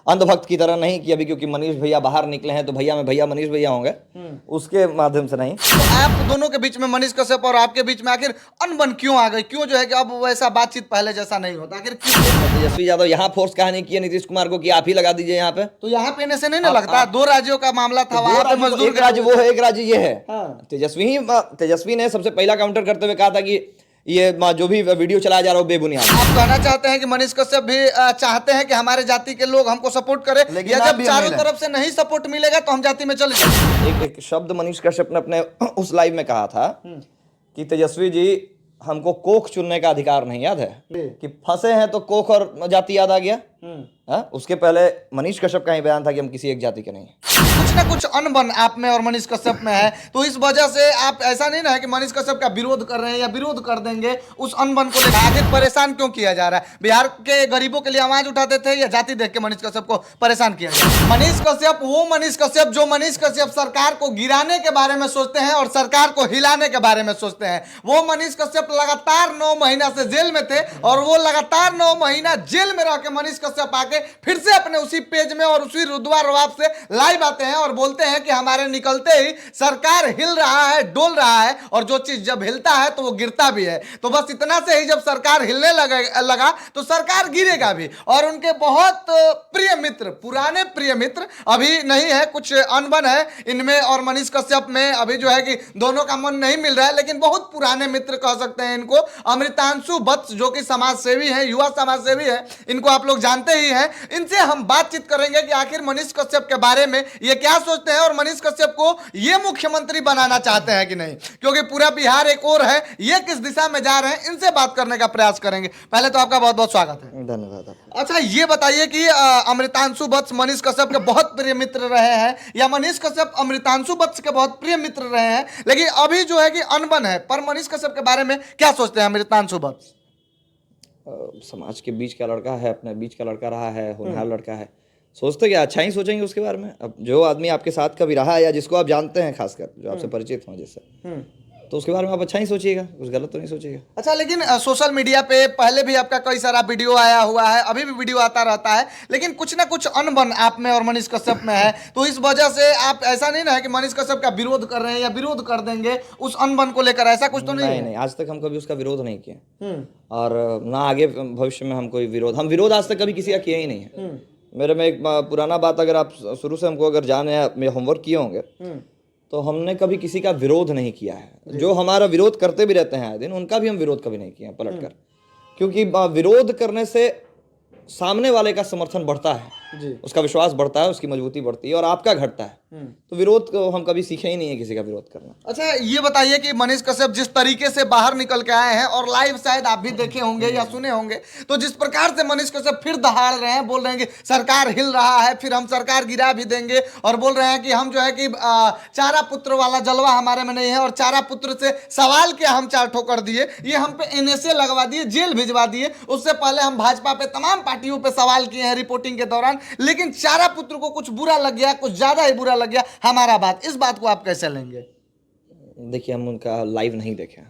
अंधभक्त की तरह नहीं कि अभी क्योंकि मनीष भैया बाहर निकले हैं तो भैया में भैया मनीष भैया होंगे, उसके माध्यम से नहीं। तो आप दोनों के बीच में, मनीष कश्यप और आपके बीच में आखिर अनबन क्यों आ गई? क्यों जो है कि अब वैसा बातचीत पहले जैसा नहीं होता, आखिर क्यों? तेजस्वी यादव यहाँ फोर्स कहा नहीं किया नीतीश कुमार को कि आप ही लगा दीजिए यहाँ पे। तो यहाँ पे से नहीं ना लगता, दो राज्यों का मामला था, वहां पे मजदूर, एक राज्य वो है, एक राज्य ये है। हाँ। तेजस्वी ने सबसे पहला काउंटर करते हुए कहा था कि ये जो भी वीडियो चलाया जा रहा है वो बेबुनियाद। आप कहना चाहते हैं कि मनीष कश्यप भी चाहते हैं कि हमारे जाति के लोग हमको सपोर्ट करें, या जब चारों तरफ से नहीं सपोर्ट मिलेगा तो हम जाति में चले जाएंगे? एक शब्द मनीष कश्यप ने अपने उस लाइव में कहा था कि तेजस्वी जी हमको कोख चुनने का अधिकार नहीं, याद है कि फंसे हैं तो कोख और जाति याद आ गया। उसके पहले मनीष कश्यप का ही बयान था कि हम किसी एक जाति के नहीं हैं। कुछ ना कुछ अनबन आप में और मनीष कश्यप में है, तो इस वजह से आप ऐसा नहीं ना है कि मनीष कश्यप का विरोध कर रहे हैं या विरोध कर देंगे, उस अनबन को लेकर आखिर परेशान क्यों किया जा रहा है? बिहार के गरीबों के लिए आवाज उठाते थे या जाति देख के मनीष कश्यप को परेशान किया गया? मनीष कश्यप वो मनीष कश्यप जो मनीष कश्यप सरकार को गिराने के बारे में सोचते हैं और सरकार को हिलाने के बारे में सोचते हैं, वो मनीष कश्यप लगातार 9 महीना से जेल में थे और वो लगातार 9 महीना जेल में रह के मनीष कश्यप आके फिर से अपने उसी पेज में और उसी रुतबा रवाब से लाइव आते हैं और बोलते हैं कि हमारे निकलते ही सरकार हिल रहा है, डोल रहा है, और जो चीज जब हिलता है तो वो गिरता भी है। तो बस इतना से ही जब सरकार हिलने लगा तो सरकार गिरेगा भी। और उनके बहुत प्रिय मित्र, पुराने प्रिय मित्र, अभी नहीं है, कुछ अनबन है इनमें और मनीष कश्यप में, अभी जो है कि दोनों का मन नहीं मिल रहा है, लेकिन बहुत पुराने मित्र कह सकते हैं इनको, अमृतांशु वत्स जो कि समाज सेवी है, युवा समाज सेवी है, इनको आप लोग जानते ही हैं। इनसे हम बातचीत करेंगे कि आखिर मनीष कश्यप के बारे में ये क्या सोचते हैं और मनीष कश्यप को ये मुख्यमंत्री बनाना चाहते हैं कि नहीं, क्योंकि पूरा बिहार एक और है, ये किस दिशा में जा रहे हैं, इनसे बात करने का प्रयास करेंगे। पहले तो आपका बहुत बहुत स्वागत है। धन्यवाद। अच्छा, ये बताइए कि अमृतांशु वत्स मनीष कश्यप के बहुत प्रिय मित्र रहे हैं या मनीष कश्यप अमृतांशु वत्स के बहुत प्रिय मित्र रहे हैं, लेकिन अभी जो है कि अनबन है, पर मनीष कश्यप के बारे में क्या सोचते हैं अमृतांशु वत्स? समाज के बीच का लड़का है, अपने बीच का लड़का रहा है, होनहार लड़का है, सोचते क्या अच्छा ही सोचेंगे उसके बारे में। अब जो आदमी आपके साथ कभी रहा है या जिसको आप जानते हैं, खासकर जो आपसे परिचित हो जिससे, तो उसके बारे में आप अच्छा ही सोचिएगा, कुछ गलत तो नहीं सोचिएगा। अच्छा, लेकिन सोशल मीडिया पे पहले भी आपका कई सारा वीडियो आया हुआ है, अभी भी वीडियो आता रहता है, लेकिन कुछ ना कुछ अनबन आप में और मनीष कश्यप में है, तो इस वजह से आप ऐसा नहीं ना है कि मनीष कश्यप का विरोध कर रहे हैं या विरोध कर देंगे उस अनबन को लेकर, ऐसा कुछ तो नहीं है? नहीं, आज तक हम कभी उसका विरोध नहीं किए और ना आगे भविष्य में हम कोई विरोध आज तक कभी किसी का किया ही नहीं है। मेरे में एक पुराना बात, अगर आप शुरू से हमको अगर जाने मेरे होमवर्क किए होंगे, तो हमने कभी किसी का विरोध नहीं किया है। जो हमारा विरोध करते भी रहते हैं आए दिन, उनका भी हम विरोध कभी नहीं किया पलट कर, क्योंकि विरोध करने से सामने वाले का समर्थन बढ़ता है जी, उसका विश्वास बढ़ता है, उसकी मजबूती बढ़ती है और आपका घटता है। तो विरोध को हम कभी सीखे ही नहीं है, किसी का विरोध करना। अच्छा, ये बताइए कि मनीष कश्यप जिस तरीके से बाहर निकल के आए हैं और लाइव शायद आप भी देखे होंगे या सुने होंगे, तो जिस प्रकार से मनीष कश्यप फिर दहाड़ रहे हैं, बोल रहे हैं कि सरकार हिल रहा है, फिर हम सरकार गिरा भी देंगे, और बोल रहे हैं कि हम जो है कि चारा पुत्र वाला जलवा हमारे में नहीं है, और चारा पुत्र से सवाल किया, हम 4 ठोकर दिए, ये हम पे NSA लगवा दिए, जेल भिजवा दिए। उससे पहले हम भाजपा पे, तमाम पार्टियों पे सवाल किए हैं रिपोर्टिंग के दौरान, लेकिन चारा पुत्र को कुछ बुरा लग गया, कुछ ज्यादा ही बुरा लग गया हमारा बात। इस बात को आप कैसे लेंगे? देखिए, हम उनका लाइव नहीं देखे,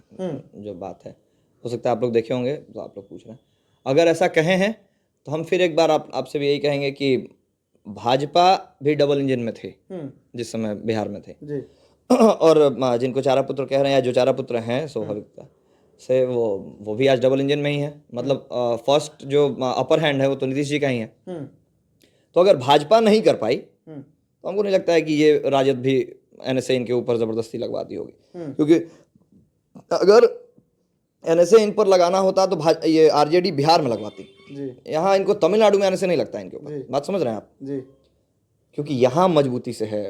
जो बात है, हो सकता है आप लोग देखे होंगे तो आप लोग पूछ रहे हैं। अगर ऐसा कहे हैं तो हम फिर एक बार आपसे भी यही कहेंगे कि भाजपा भी डबल इंजन में थे जिस समय बिहार में थे जी। और जिनको चारा पुत्र कह रहे हैं या जो चारा पुत्र हैं, स्वाभाविकता से वो भी आज डबल इंजन में ही है। मतलब फर्स्ट जो अपर हैंड है वो तो नीतीश जी का ही है। तो अगर भाजपा नहीं कर पाई तो हमको नहीं लगता है कि ये राजद भी NSA इनके ऊपर जबरदस्ती लगवा दी होगी, क्योंकि अगर NSA इन पर लगाना होता तो ये RJD बिहार में लगवाती जी। यहाँ इनको तमिलनाडु में NSA नहीं लगता इनके ऊपर, बात समझ रहे हैं आप जी, क्योंकि यहाँ मजबूती से है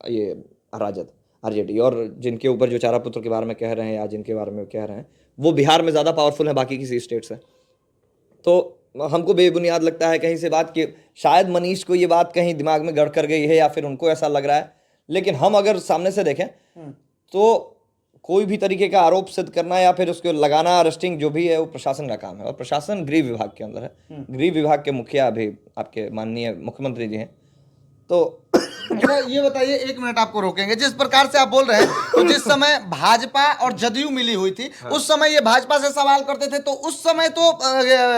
ये राजद RJD, और जिनके ऊपर जो चारा पुत्र के बारे में कह रहे हैं या जिनके बारे में कह रहे हैं वो बिहार में ज़्यादा पावरफुल है बाकी किसी स्टेट से। तो हमको बेबुनियाद लगता है कहीं से बात कि शायद मनीष को ये बात कहीं दिमाग में गड़ कर गई है या फिर उनको ऐसा लग रहा है, लेकिन हम अगर सामने से देखें तो कोई भी तरीके का आरोप सिद्ध करना या फिर उसको लगाना, अरेस्टिंग जो भी है, वो प्रशासन का काम है, और प्रशासन गृह विभाग के अंदर है। गृह विभाग के मुखिया अभी आपके माननीय मुख्यमंत्री जी हैं, तो अच्छा ये बताइए, 1 मिनट आपको रोकेंगे। जिस प्रकार से आप बोल रहे हैं, तो जिस समय भाजपा और जदयू मिली हुई थी, उस समय ये भाजपा से सवाल करते थे, तो उस समय तो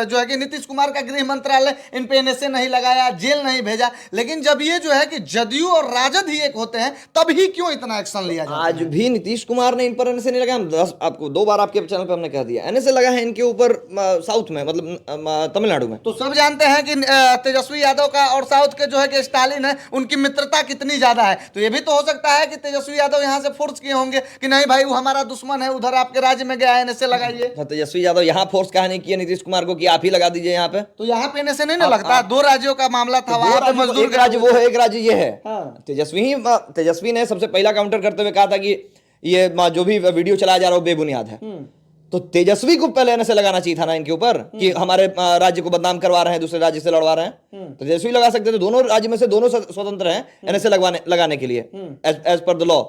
जो है कि नीतीश कुमार का गृह मंत्रालय इन पे NSA नहीं लगाया, जेल नहीं भेजा। लेकिन जब ये जो है कि जदयू और राजद ही एक होते हैं, तभी क्यों इतना एक्शन लिया जाता आज भी नीतीश कुमार ने इन पर NSA नहीं लगाया। हम 10 आपको 2 बार आपके चैनल पे हमने कह दिया, NSA लगा है इनके ऊपर साउथ में, मतलब तमिलनाडु में। तो सब जानते हैं कि तेजस्वी यादव का और साउथ के जो है कि स्टालिन है, उनकी मित्रता कितनी ज्यादा है। तो ये भी तो हो सकता है कि तेजस्वी यादव यहाँ से फोर्स किए होंगे कि नहीं भाई वो हमारा दुश्मन है, उधर आपके राज्य में गया है, NSA लगाइए। तेजस्वी यादव यहाँ फोर्स कहा नहीं किया नीतीश कुमार को कि आप ही लगा दीजिए यहाँ पे। तो यहाँ पे NSA नहीं ना लगता। 2 राज्यों का मामला था, वहां पे मजदूर एक राज्य वो है, एक राज्य ये है। हाँ। तेजस्वी ने सबसे पहला काउंटर करते हुए कहा था कि ये जो भी वीडियो चलाया जा रहा है वो बेबुनियाद है। तो तेजस्वी को पहले NSA लगाना चाहिए था ना इनके ऊपर कि हमारे राज्य को बदनाम करवा रहे हैं, दूसरे राज्य से लड़वा रहे हैं। तो तेजस्वी लगा सकते थे। दोनों राज्य में से दोनों स्वतंत्र हैं NSA लगाने के लिए एज पर द लॉ।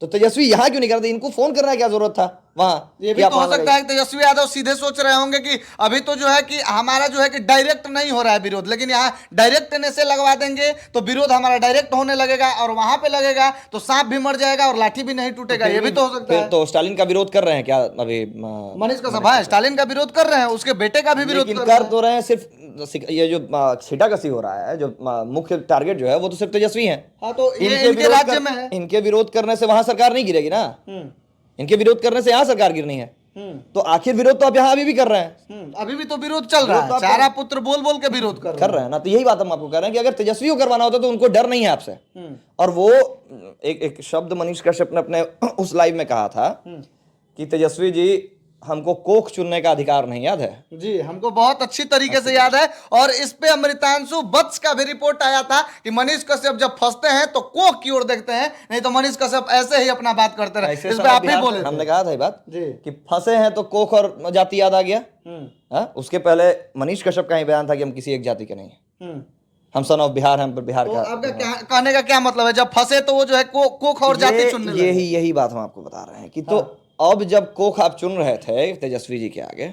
तो तेजस्वी यहाँ क्यों नहीं करते? इनको फोन करने की क्या जरूरत था वहां? ये भी तो हो सकता है कि तेजस्वी यादव सीधे सोच रहे होंगे कि अभी तो जो है कि हमारा जो है कि डायरेक्ट नहीं हो रहा है विरोध, लेकिन यहाँ डायरेक्ट NSA लगवा देंगे तो विरोध हमारा डायरेक्ट होने लगेगा, और वहां पे लगेगा तो सांप भी मर जाएगा और लाठी भी नहीं टूटेगा। ये भी तो हो सकता है। तो स्टालिन का विरोध कर रहे हैं क्या अभी? मनीष कश्यप, हाँ, स्टालिन का विरोध कर रहे हैं, उसके बेटे का भी विरोध कर तो रहे हैं। सिर्फ ये जो छीटाकसी हो रहा है, जो मुख्य टारगेट जो है वो तो सिर्फ तेजस्वी है। हाँ, तो इनके राज्य में है। इनके विरोध करने से वहां सरकार नहीं गिरेगी ना। इनके विरोध करने से यहाँ सरकार गिरनी है। तो आखिर विरोध तो आप यहाँ अभी भी कर रहे हैं। अभी भी तो विरोध चल रहा है, चारा पुत्र बोल बोल के विरोध कर रहे हैं ना। तो यही बात हम आपको कह रहे हैं कि अगर तेजस्वी को करवाना होता तो उनको डर नहीं है आपसे। और वो एक शब्द मनीष कश्यप ने अपने उस लाइव में कहा था कि तेजस्वी जी हमको कोख चुनने का अधिकार नहीं, याद है जी? हमको बहुत अच्छी तरीके से याद है। और इस पे अमृतांशु वत्स का भी रिपोर्ट आया था कि मनीष कश्यप जब फंसते हैं तो कोख की ओर देखते हैं, नहीं तो मनीष कश्यप ऐसे ही अपना बात करते रहे। इस पे आप ही बोले, हमने कहा था ये बात जी कि फंसे हैं तो कोख और जाति याद आ गया। उसके पहले मनीष कश्यप का ही बयान था कि हम किसी एक जाति के नहीं है, हम सन ऑफ बिहार, हम बिहार तो का। आपका कहने का क्या मतलब है? जब फंसे तो वो जो है कोख और जाति चुनने लगे। यही बात हम आपको बता रहे हैं कि तो अब जब कोख आप चुन रहे थे तेजस्वी जी के आगे,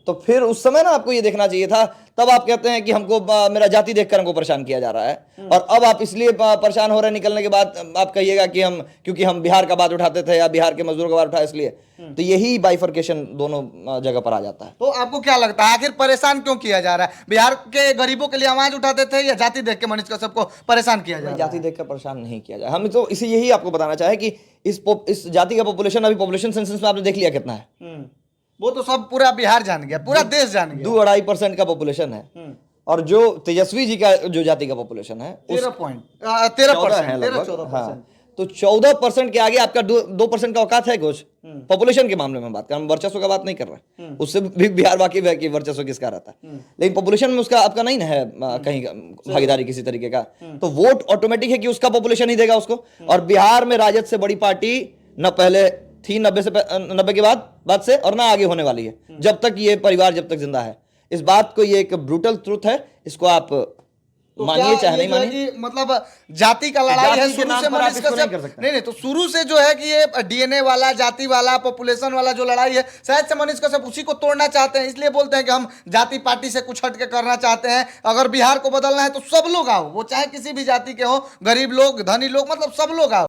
तो फिर उस समय ना आपको ये देखना चाहिए था। तब आप कहते हैं कि हमको मेरा जाति देखकर हमको परेशान किया जा रहा है, और अब आप इसलिए परेशान हो रहे हैं निकलने के बाद आप कहिएगा कि हम क्योंकि हम बिहार का बात उठाते थे या बिहार के मजदूरों का बात उठाए इसलिए। तो यही बाइफर्केशन दोनों जगह पर आ जाता है। तो आपको क्या लगता है आखिर परेशान क्यों किया जा रहा है? बिहार के गरीबों के लिए आवाज उठाते थे या जाति देख के मनीष कश्यप को परेशान किया जा रहा है? जाति देखकर परेशान नहीं किया जाए। हम तो इसी यही आपको बताना चाहे कि इस जाति का पॉपुलेशन अभी पॉपुलेशन सेंसस में आपने देख लिया कितना है। वो तो सब पूरा बिहार जान गया, पूरा देश जान गया। 2-2.5% का पॉपुलेशन है। और जो तेजस्वी जी का जो जाति का पॉपुलेशन है 13% है लगभग। हाँ, तो 14% के आगे आपका 2% का औकात है कुछ पॉपुलेशन के मामले में बात कर, हम वर्चस्व का बात नहीं कर रहे। उससे भी बिहार वाकिफ है कि वर्चस्व किसका रहता है, लेकिन पॉपुलेशन में उसका आपका नहीं है कहीं भागीदारी किसी तरीके का। तो वोट ऑटोमेटिक है कि उसका पॉपुलेशन ही देगा उसको। और बिहार में राजद से बड़ी पार्टी न पहले थी 90 के बाद से, और ना आगे होने वाली है जब तक ये परिवार जब तक जिंदा है। इस बात को, ये एक ब्रूटल ट्रुथ है, इसको आप तो मानिए चाहे नहीं मानिए। मतलब जाति का लड़ाई है शुरू से मनीष कश्यप नहीं तो शुरू से जो है कि ये DNA वाला, जाति वाला, पॉपुलेशन वाला जो लड़ाई है, शायद से मनीष कश्यप उसी को तोड़ना चाहते हैं। इसलिए बोलते हैं कि हम जाति पार्टी से कुछ हट के करना चाहते हैं। अगर बिहार को बदलना है तो सब लोग आओ, वो चाहे किसी भी जाति के हो, गरीब लोग, धनी लोग, मतलब सब लोग आओ।